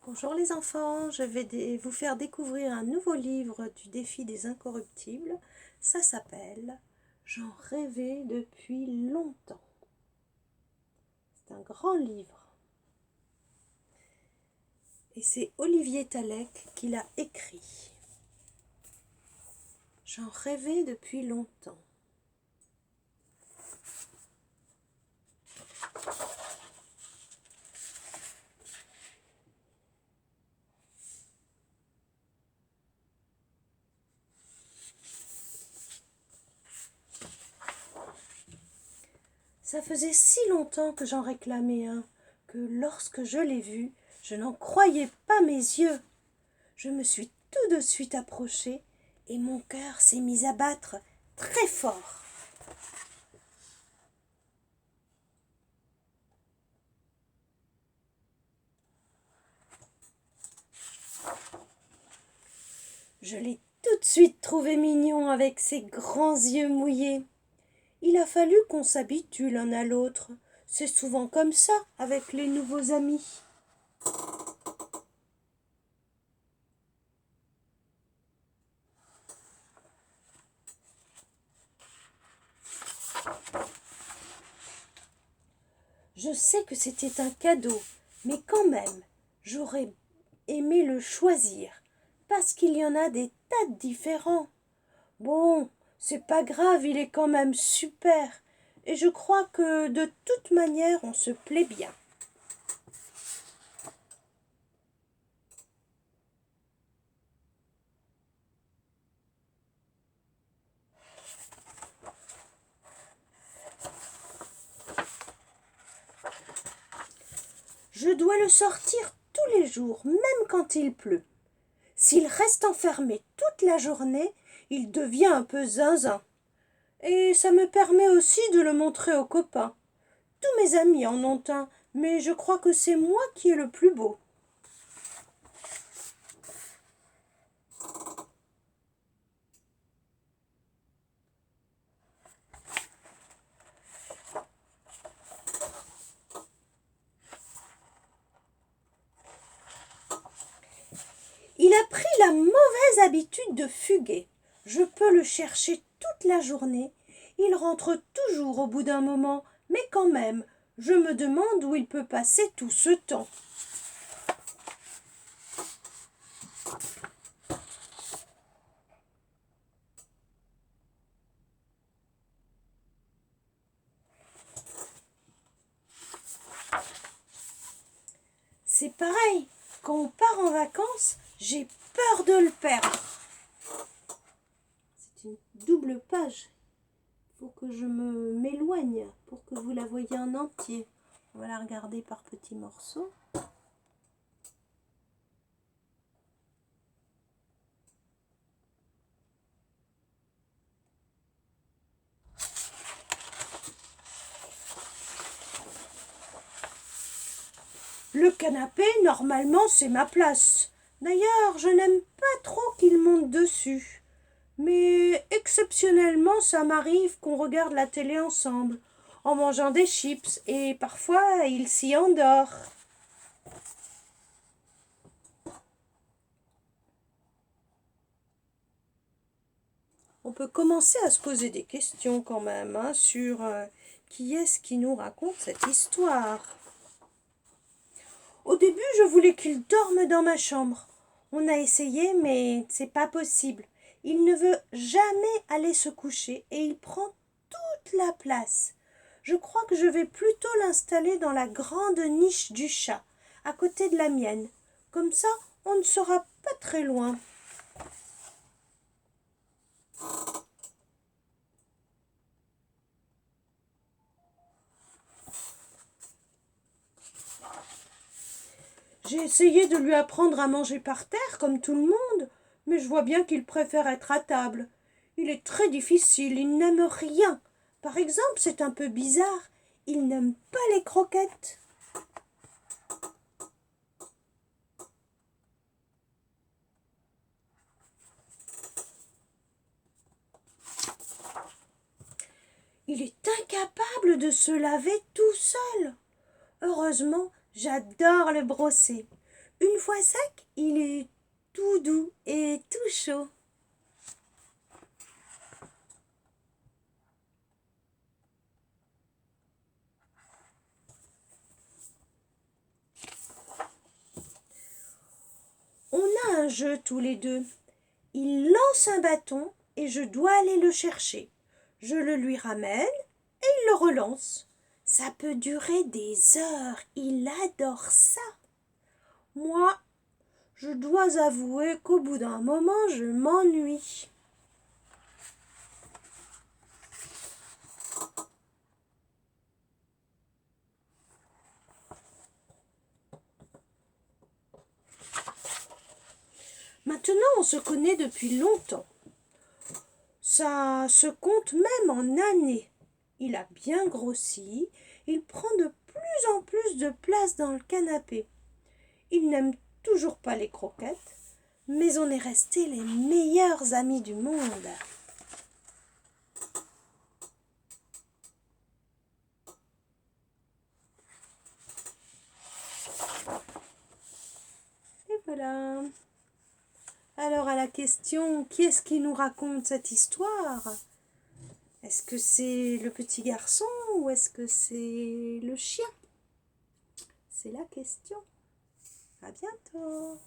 Bonjour les enfants, je vais vous faire découvrir un nouveau livre du défi des incorruptibles. Ça s'appelle « J'en rêvais depuis longtemps ». C'est un grand livre. Et c'est Olivier Talek qui l'a écrit. J'en rêvais depuis longtemps. Ça faisait si longtemps que j'en réclamais un, que lorsque je l'ai vu, je n'en croyais pas mes yeux. Je me suis tout de suite approchée et mon cœur s'est mis à battre très fort. Je l'ai tout de suite trouvé mignon avec ses grands yeux mouillés. Il a fallu qu'on s'habitue l'un à l'autre. C'est souvent comme ça avec les nouveaux amis. Je sais que c'était un cadeau, mais quand même, j'aurais aimé le choisir, parce qu'il y en a des tas de différents. Bon, c'est pas grave, il est quand même super, et je crois que de toute manière on se plaît bien. Je dois le sortir tous les jours, même quand il pleut. S'il reste enfermé toute la journée, il devient un peu zinzin. Et ça me permet aussi de le montrer aux copains. Tous mes amis en ont un, mais je crois que c'est moi qui ai le plus beau. Il a pris la mauvaise habitude de fuguer. Je peux le chercher toute la journée. Il rentre toujours au bout d'un moment, mais quand même, je me demande où il peut passer tout ce temps. C'est pareil, quand on part en vacances, j'ai peur de le perdre. C'est une double page. Il faut que je m'éloigne pour que vous la voyez en entier. On va la regarder par petits morceaux. Le canapé, normalement, c'est ma place. D'ailleurs, je n'aime pas trop qu'il monte dessus. Mais exceptionnellement, ça m'arrive qu'on regarde la télé ensemble, en mangeant des chips, et parfois il s'y endort. On peut commencer à se poser des questions quand même sur qui est-ce qui nous raconte cette histoire. Au début, je voulais qu'il dorme dans ma chambre. On a essayé, mais c'est pas possible. Il ne veut jamais aller se coucher et il prend toute la place. Je crois que je vais plutôt l'installer dans la grande niche du chat, à côté de la mienne. Comme ça, on ne sera pas très loin. J'ai essayé de lui apprendre à manger par terre, comme tout le monde, mais je vois bien qu'il préfère être à table. Il est très difficile, il n'aime rien. Par exemple, c'est un peu bizarre, il n'aime pas les croquettes. Il est incapable de se laver tout seul. Heureusement, j'adore le brosser. Une fois sec, il est tout doux et tout chaud. On a un jeu tous les deux. Il lance un bâton et je dois aller le chercher. Je le lui ramène et il le relance. Ça peut durer des heures. Il adore ça. Moi, je dois avouer qu'au bout d'un moment, je m'ennuie. Maintenant, on se connaît depuis longtemps. Ça se compte même en années. Il a bien grossi, il prend de plus en plus de place dans le canapé. Il n'aime toujours pas les croquettes, mais on est restés les meilleurs amis du monde. Et voilà. Alors à la question, qui est-ce qui nous raconte cette histoire? Est-ce que c'est le petit garçon ou est-ce que c'est le chien? C'est la question. À bientôt.